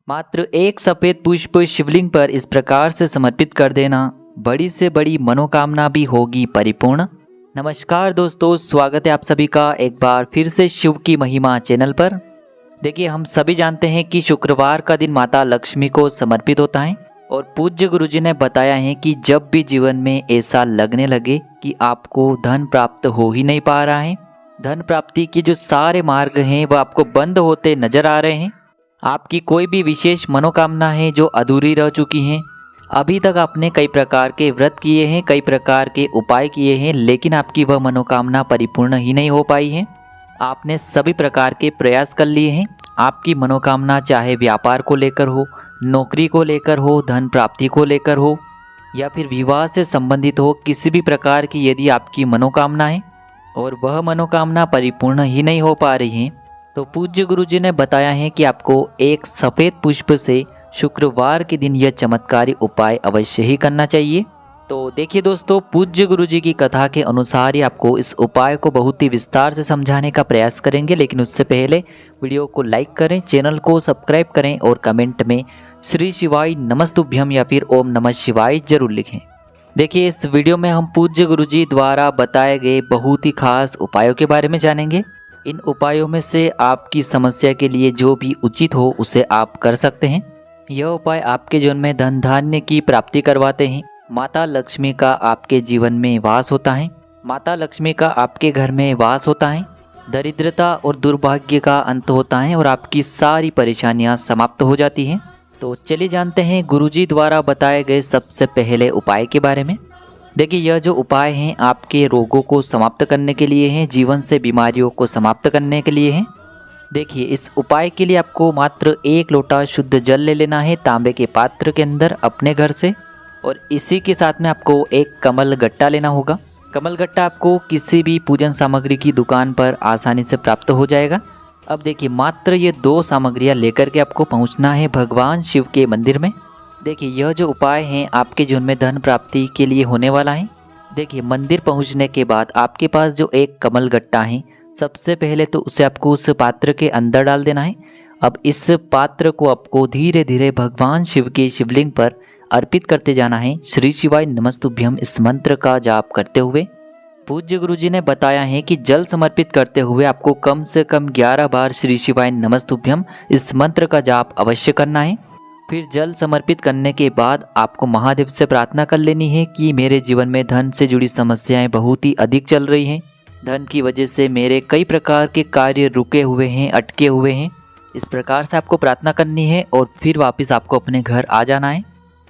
मात्र एक सफेद पुष्प शिवलिंग पर इस प्रकार से समर्पित कर देना, बड़ी से बड़ी मनोकामना भी होगी परिपूर्ण। नमस्कार दोस्तों, स्वागत है आप सभी का एक बार फिर से शिव की महिमा चैनल पर। देखिए, हम सभी जानते हैं कि शुक्रवार का दिन माता लक्ष्मी को समर्पित होता है और पूज्य गुरुजी ने बताया है कि जब भी जीवन में ऐसा लगने लगे कि आपको धन प्राप्त हो ही नहीं पा रहा है, धन प्राप्ति के जो सारे मार्ग हैं वह आपको बंद होते नजर आ रहे हैं, आपकी कोई भी विशेष मनोकामना है जो अधूरी रह चुकी हैं, अभी तक आपने कई प्रकार के व्रत किए हैं, कई प्रकार के उपाय किए हैं, लेकिन आपकी वह मनोकामना परिपूर्ण ही नहीं हो पाई है। आपने सभी प्रकार के प्रयास कर लिए हैं, आपकी मनोकामना चाहे व्यापार को लेकर हो, नौकरी को लेकर हो, धन प्राप्ति को लेकर हो या फिर विवाह से संबंधित हो, किसी भी प्रकार की यदि आपकी मनोकामना है और वह मनोकामना परिपूर्ण ही नहीं हो पा रही है, तो पूज्य गुरुजी ने बताया है कि आपको एक सफ़ेद पुष्प से शुक्रवार के दिन यह चमत्कारी उपाय अवश्य ही करना चाहिए। तो देखिए दोस्तों, पूज्य गुरुजी की कथा के अनुसार ही आपको इस उपाय को बहुत ही विस्तार से समझाने का प्रयास करेंगे, लेकिन उससे पहले वीडियो को लाइक करें, चैनल को सब्सक्राइब करें और कमेंट में श्री शिवाय नमस्तुभ्यम या फिर ओम नमः शिवाय जरूर लिखें। देखिए, इस वीडियो में हम पूज्य गुरुजी द्वारा बताए गए बहुत ही खास उपायों के बारे में जानेंगे। इन उपायों में से आपकी समस्या के लिए जो भी उचित हो उसे आप कर सकते हैं। यह उपाय आपके जीवन में धन धान्य की प्राप्ति करवाते हैं। माता लक्ष्मी का आपके जीवन में वास होता है, माता लक्ष्मी का आपके घर में वास होता है, दरिद्रता और दुर्भाग्य का अंत होता है और आपकी सारी परेशानियां समाप्त हो जाती हैं। तो चलिए जानते हैं गुरुजी द्वारा बताए गए सबसे पहले उपाय के बारे में। देखिए, यह जो उपाय हैं आपके रोगों को समाप्त करने के लिए हैं, जीवन से बीमारियों को समाप्त करने के लिए हैं। देखिए, इस उपाय के लिए आपको मात्र 1 लोटा शुद्ध जल ले लेना है तांबे के पात्र के अंदर अपने घर से, और इसी के साथ में आपको एक कमल गट्टा लेना होगा। कमल गट्टा आपको किसी भी पूजन सामग्री की दुकान पर आसानी से प्राप्त हो जाएगा। अब देखिए, मात्र ये 2 सामग्रियाँ लेकर के आपको पहुँचना है भगवान शिव के मंदिर में। देखिए, यह जो उपाय हैं आपके जीवन में धन प्राप्ति के लिए होने वाला है। देखिए, मंदिर पहुंचने के बाद आपके पास जो एक कमल गट्टा है, सबसे पहले तो उसे आपको उस पात्र के अंदर डाल देना है। अब इस पात्र को आपको धीरे धीरे भगवान शिव के शिवलिंग पर अर्पित करते जाना है, श्री शिवाय नमस्तुभ्यम इस मंत्र का जाप करते हुए। पूज्य गुरुजी ने बताया है कि जल समर्पित करते हुए आपको कम से कम 11 बार श्री शिवाय नमस्तुभ्यम इस मंत्र का जाप अवश्य करना है। फिर जल समर्पित करने के बाद आपको महादेव से प्रार्थना कर लेनी है कि मेरे जीवन में धन से जुड़ी समस्याएं बहुत ही अधिक चल रही हैं, धन की वजह से मेरे कई प्रकार के कार्य रुके हुए हैं, अटके हुए हैं। इस प्रकार से आपको प्रार्थना करनी है और फिर वापस आपको अपने घर आ जाना है।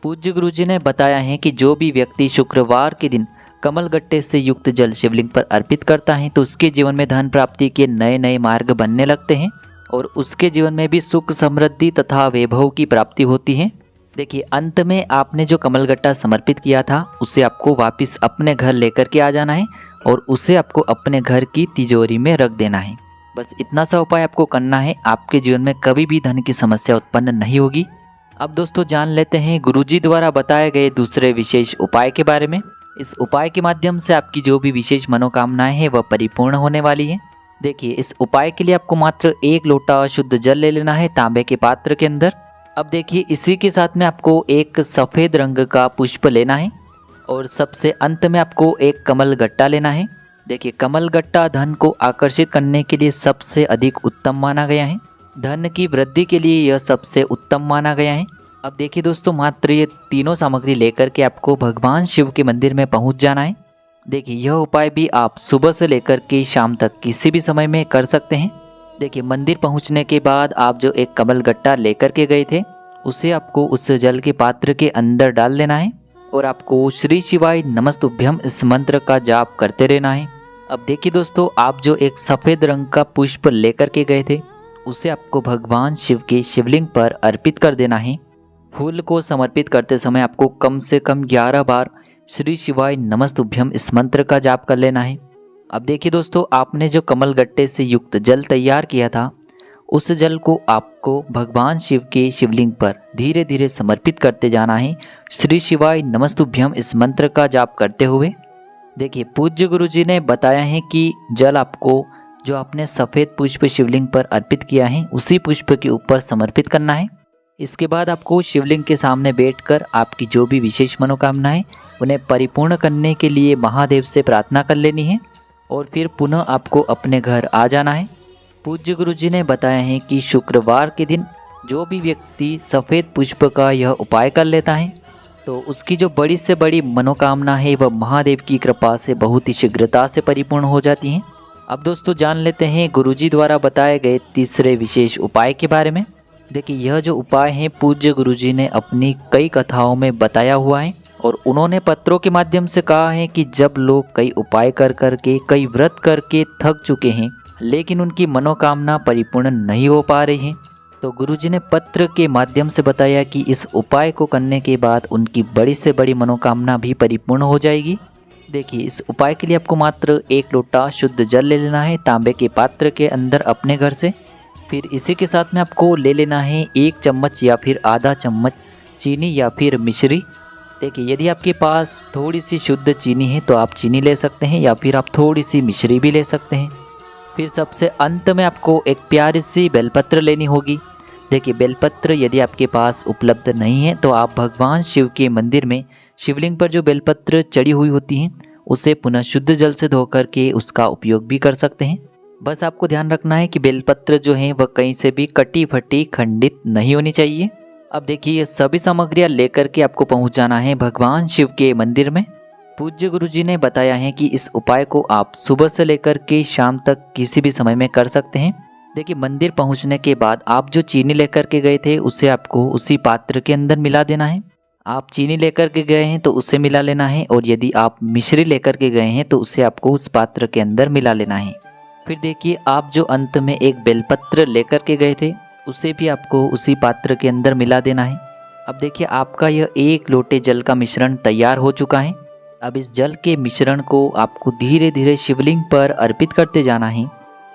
पूज्य गुरुजी ने बताया है कि जो भी व्यक्ति शुक्रवार के दिन कमल गट्टे से युक्त जल शिवलिंग पर अर्पित करता है तो उसके जीवन में धन प्राप्ति के नए नए मार्ग बनने लगते हैं और उसके जीवन में भी सुख समृद्धि तथा वैभव की प्राप्ति होती है। देखिए, अंत में आपने जो कमलगट्टा समर्पित किया था उसे आपको वापस अपने घर लेकर के आ जाना है और उसे आपको अपने घर की तिजोरी में रख देना है। बस इतना सा उपाय आपको करना है, आपके जीवन में कभी भी धन की समस्या उत्पन्न नहीं होगी। अब दोस्तों, जान लेते हैं गुरुजी द्वारा बताए गए दूसरे विशेष उपाय के बारे में। इस उपाय के माध्यम से आपकी जो भी विशेष मनोकामनाएं हैं वह परिपूर्ण होने वाली है। देखिए, इस उपाय के लिए आपको मात्र 1 लोटा शुद्ध जल ले लेना है तांबे के पात्र के अंदर। अब देखिए, इसी के साथ में आपको एक सफ़ेद रंग का पुष्प लेना है और सबसे अंत में आपको एक कमल गट्टा लेना है। देखिए, कमल गट्टा धन को आकर्षित करने के लिए सबसे अधिक उत्तम माना गया है, धन की वृद्धि के लिए यह सबसे उत्तम माना गया है। अब देखिए दोस्तों, मात्र ये तीनों सामग्री लेकर के आपको भगवान शिव के मंदिर में पहुँच जाना है। देखिए, यह उपाय भी आप सुबह से लेकर के शाम तक किसी भी समय में कर सकते हैं। देखिए, मंदिर पहुंचने के बाद आप जो एक कमल गट्टा लेकर के गए थे उसे आपको उस जल के पात्र के अंदर डाल देना है और आपको श्री शिवाय नमस्तुभ्यम इस मंत्र का जाप करते रहना है। अब देखिए दोस्तों, आप जो एक सफ़ेद रंग का पुष्प लेकर के गए थे उसे आपको भगवान शिव के शिवलिंग पर अर्पित कर देना है। फूल को समर्पित करते समय आपको कम से कम 11 बार श्री शिवाय नमस्तुभ्यम इस मंत्र का जाप कर लेना है। अब देखिए दोस्तों, आपने जो कमल गट्टे से युक्त जल तैयार किया था उस जल को आपको भगवान शिव के शिवलिंग पर धीरे धीरे समर्पित करते जाना है, श्री शिवाय नमस्तुभ्यम इस मंत्र का जाप करते हुए। देखिए, पूज्य गुरुजी ने बताया है कि जल आपको जो आपने सफ़ेद पुष्प शिवलिंग पर अर्पित किया है उसी पुष्प के ऊपर समर्पित करना है इसके बाद आपको शिवलिंग के सामने बैठकर आपकी जो भी विशेष मनोकामना है उन्हें परिपूर्ण करने के लिए महादेव से प्रार्थना कर लेनी है और फिर पुनः आपको अपने घर आ जाना है। पूज्य गुरुजी ने बताया है कि शुक्रवार के दिन जो भी व्यक्ति सफ़ेद पुष्प का यह उपाय कर लेता है तो उसकी जो बड़ी से बड़ी मनोकामना है वह महादेव की कृपा से बहुत ही शीघ्रता से परिपूर्ण हो जाती है। अब दोस्तों जान लेते हैं गुरुजी द्वारा बताए गए तीसरे विशेष उपाय के बारे में। देखिए यह जो उपाय है पूज्य गुरुजी ने अपनी कई कथाओं में बताया हुआ है और उन्होंने पत्रों के माध्यम से कहा है कि जब लोग कई उपाय कर करके कई व्रत करके थक चुके हैं लेकिन उनकी मनोकामना परिपूर्ण नहीं हो पा रही है तो गुरुजी ने पत्र के माध्यम से बताया कि इस उपाय को करने के बाद उनकी बड़ी से बड़ी मनोकामना भी परिपूर्ण हो जाएगी। देखिए इस उपाय के लिए आपको मात्र 1 लोटा शुद्ध जल ले लेना है तांबे के पात्र के अंदर अपने घर से। फिर इसी के साथ में आपको ले लेना है 1 चम्मच या फिर आधा चम्मच चीनी या फिर मिश्री। देखिए यदि आपके पास थोड़ी सी शुद्ध चीनी है तो आप चीनी ले सकते हैं या फिर आप थोड़ी सी मिश्री भी ले सकते हैं। फिर सबसे अंत में आपको एक प्यारी सी बेलपत्र लेनी होगी। देखिए बेलपत्र यदि आपके पास उपलब्ध नहीं है तो आप भगवान शिव के मंदिर में शिवलिंग पर जो बेलपत्र चढ़ी हुई होती हैं उसे पुनः शुद्ध जल से धो करके उसका उपयोग भी कर सकते हैं। बस आपको ध्यान रखना है कि बेलपत्र जो है वह कहीं से भी कटी फटी खंडित नहीं होनी चाहिए। अब देखिए ये सभी सामग्रियाँ लेकर के आपको पहुँच जाना है भगवान शिव के मंदिर में। पूज्य गुरुजी ने बताया है कि इस उपाय को आप सुबह से लेकर के शाम तक किसी भी समय में कर सकते हैं। देखिए मंदिर पहुंचने के बाद आप जो चीनी लेकर के गए थे उसे आपको उसी पात्र के अंदर मिला देना है। आप चीनी लेकर के गए हैं तो उसे मिला लेना है और यदि आप मिश्री लेकर के गए हैं तो उसे आपको उस पात्र के अंदर मिला लेना है। फिर देखिए आप जो अंत में एक बेलपत्र लेकर के गए थे उसे भी आपको उसी पात्र के अंदर मिला देना है। अब देखिए आपका यह 1 लोटे जल का मिश्रण तैयार हो चुका है। अब इस जल के मिश्रण को आपको धीरे धीरे शिवलिंग पर अर्पित करते जाना है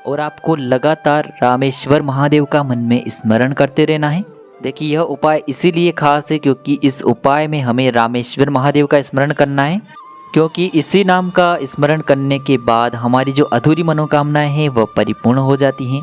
और आपको लगातार रामेश्वर महादेव का मन में स्मरण करते रहना है। देखिए यह उपाय इसीलिए खास है क्योंकि इस उपाय में हमें रामेश्वर महादेव का स्मरण करना है क्योंकि इसी नाम का स्मरण करने के बाद हमारी जो अधूरी मनोकामनाएं हैं वह परिपूर्ण हो जाती हैं।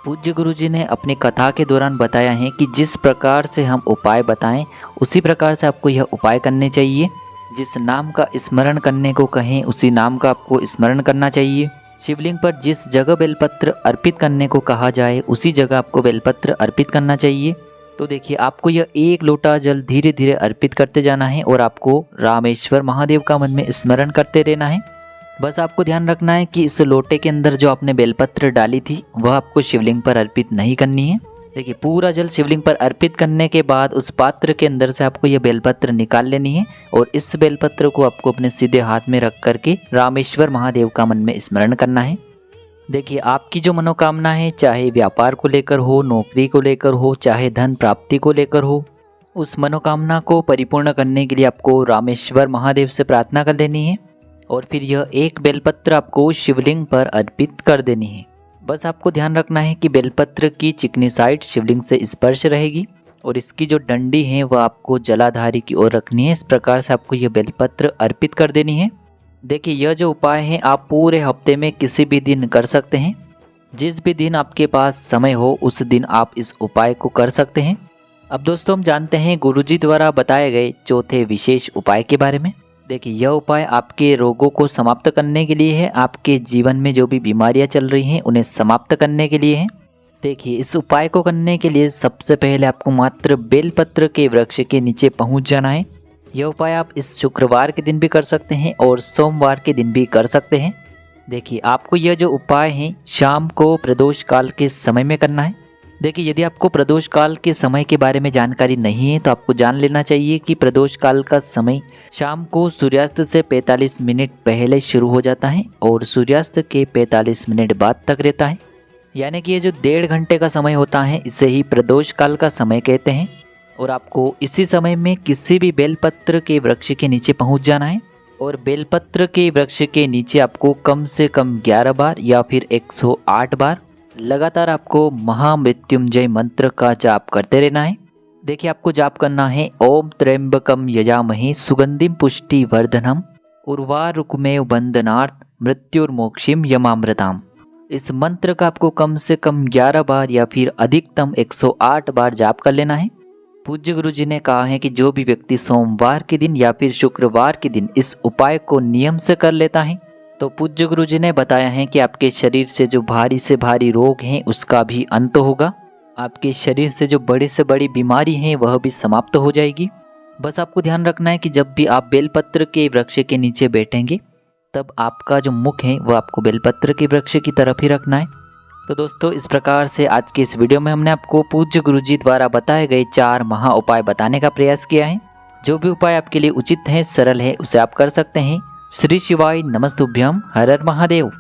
पूज्य गुरुजी ने अपनी कथा के दौरान बताया है कि जिस प्रकार से हम उपाय बताएं उसी प्रकार से आपको यह उपाय करने चाहिए। जिस नाम का स्मरण करने को कहें उसी नाम का आपको स्मरण करना चाहिए। शिवलिंग पर जिस जगह बेलपत्र अर्पित करने को कहा जाए उसी जगह आपको बेलपत्र अर्पित करना चाहिए। तो देखिए आपको यह 1 लोटा जल धीरे धीरे अर्पित करते जाना है और आपको रामेश्वर महादेव का मन में स्मरण करते रहना है। बस आपको ध्यान रखना है कि इस लोटे के अंदर जो आपने बेलपत्र डाली थी वह आपको शिवलिंग पर अर्पित नहीं करनी है। देखिए पूरा जल शिवलिंग पर अर्पित करने के बाद उस पात्र के अंदर से आपको यह बेलपत्र निकाल लेनी है और इस बेलपत्र को आपको अपने सीधे हाथ में रख करके रामेश्वर महादेव का मन में स्मरण करना है। देखिए आपकी जो मनोकामना है चाहे व्यापार को लेकर हो, नौकरी को लेकर हो, चाहे धन प्राप्ति को लेकर हो, उस मनोकामना को परिपूर्ण करने के लिए आपको रामेश्वर महादेव से प्रार्थना कर देनी है और फिर यह 1 बेलपत्र आपको शिवलिंग पर अर्पित कर देनी है। बस आपको ध्यान रखना है कि बेलपत्र की चिकनी साइड शिवलिंग से स्पर्श रहेगी और इसकी जो डंडी है वह आपको जलाधारी की ओर रखनी है। इस प्रकार से आपको यह बेलपत्र अर्पित कर देनी है। देखिए यह जो उपाय है आप पूरे हफ्ते में किसी भी दिन कर सकते हैं। जिस भी दिन आपके पास समय हो उस दिन आप इस उपाय को कर सकते हैं। अब दोस्तों हम जानते हैं गुरुजी द्वारा बताए गए चौथे विशेष उपाय के बारे में। देखिए यह उपाय आपके रोगों को समाप्त करने के लिए है। आपके जीवन में जो भी बीमारियां चल रही हैं उन्हें समाप्त करने के लिए है। देखिए इस उपाय को करने के लिए सबसे पहले आपको मात्र बेलपत्र के वृक्ष के नीचे पहुंच जाना है। यह उपाय आप इस शुक्रवार के दिन भी कर सकते हैं और सोमवार के दिन भी कर सकते हैं। देखिए आपको यह जो उपाय है शाम को प्रदोष काल के समय में करना है। देखिए यदि आपको प्रदोष काल के समय के बारे में जानकारी नहीं है तो आपको जान लेना चाहिए कि प्रदोष काल का समय शाम को सूर्यास्त से 45 मिनट पहले शुरू हो जाता है और सूर्यास्त के 45 मिनट बाद तक रहता है। यानी कि ये जो 1.5 घंटे का समय होता है इसे ही प्रदोष काल का समय कहते हैं। और आपको इसी समय में किसी भी बेलपत्र के वृक्ष के नीचे पहुंच जाना है और बेलपत्र के वृक्ष के नीचे आपको कम से कम 11 बार या फिर 108 बार लगातार आपको महामृत्युंजय मंत्र का जाप करते रहना है। देखिए आपको जाप करना है ओम त्र्यंबकम यजामहे सुगंधिम पुष्टि वर्धनम उर्वारुकमेव बंधनार्थ मृत्युर्मोक्षिम यमामृताम। इस मंत्र का आपको कम से कम 11 बार या फिर अधिकतम 108 बार जाप कर लेना है। पूज्य गुरुजी ने कहा है कि जो भी व्यक्ति सोमवार के दिन या फिर शुक्रवार के दिन इस उपाय को नियम से कर लेता है तो पूज्य गुरुजी ने बताया है कि आपके शरीर से जो भारी से भारी रोग हैं उसका भी अंत होगा। आपके शरीर से जो बड़ी से बड़ी बीमारी है वह भी समाप्त हो जाएगी। बस आपको ध्यान रखना है कि जब भी आप बेलपत्र के वृक्ष के नीचे बैठेंगे तब आपका जो मुख है वह आपको बेलपत्र के वृक्ष की तरफ ही रखना है। तो दोस्तों, इस प्रकार से आज के इस वीडियो में हमने आपको पूज्य गुरुजी द्वारा बताए गए 4 महा उपाय बताने का प्रयास किया है। जो भी उपाय आपके लिए उचित है, सरल है, उसे आप कर सकते हैं। श्री शिवाय नमस्तुभ्यम। हर हर महादेव।